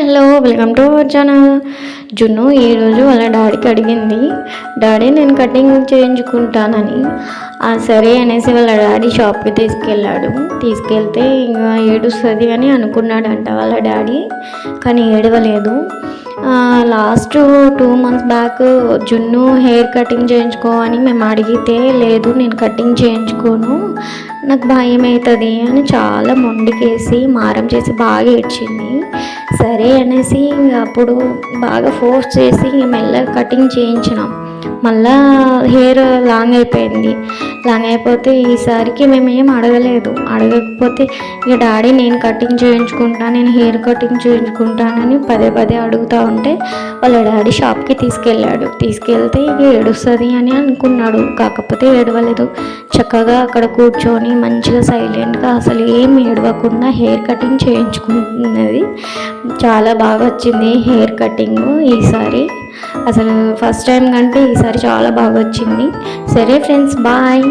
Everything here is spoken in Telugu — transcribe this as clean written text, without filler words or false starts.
Hello welcome to our channel. జున్ను ఈరోజు వాళ్ళ డాడీకి అడిగింది, డాడీ నేను కటింగ్ చేయించుకుంటానని. సరే అనేసి వాళ్ళ డాడీ షాప్కి తీసుకెళ్ళాడు. తీసుకెళ్తే ఇంకా ఏడుస్తుంది అని అనుకున్నాడంట వాళ్ళ డాడీ, కానీ ఏడవలేదు. లాస్ట్ 2 months బ్యాక్ జున్ను హెయిర్ కటింగ్ చేయించుకో అని మేము అడిగితే, లేదు నేను కటింగ్ చేయించుకోను, నాకు భయం అవుతుంది అని చాలా మొండికేసి మారం చేసి బాగా ఏడ్చింది. సరే అనేసి అప్పుడు బాగా ఫోర్స్ చేసి మెల్లగా కటింగ్ చేయించినాం. మళ్ళా హెయిర్ లాంగ్ అయిపోయింది. లాంగ్ అయిపోతే ఈసారికి మేము ఏం అడగకపోతే ఇక డాడీ నేను కటింగ్ చేయించుకుంటా, నేను హెయిర్ కటింగ్ చేయించుకుంటానని పదే పదే అడుగుతూ ఉంటే వాళ్ళ డాడీ షాప్కి తీసుకెళ్తే ఇక ఏడుస్తుంది అని అనుకున్నాడు. కాకపోతే ఏడవలేదు. చక్కగా అక్కడ కూర్చొని మంచిగా సైలెంట్గా అసలు ఏం ఏడవకుండా హెయిర్ కటింగ్ చేయించుకుంటున్నది. చాలా బాగా వచ్చింది హెయిర్ కటింగ్ ఈసారి. అసలు ఫస్ట్ టైం కంటే ఈసారి చాలా బాగా వచ్చింది. సరే ఫ్రెండ్స్, బాయ్.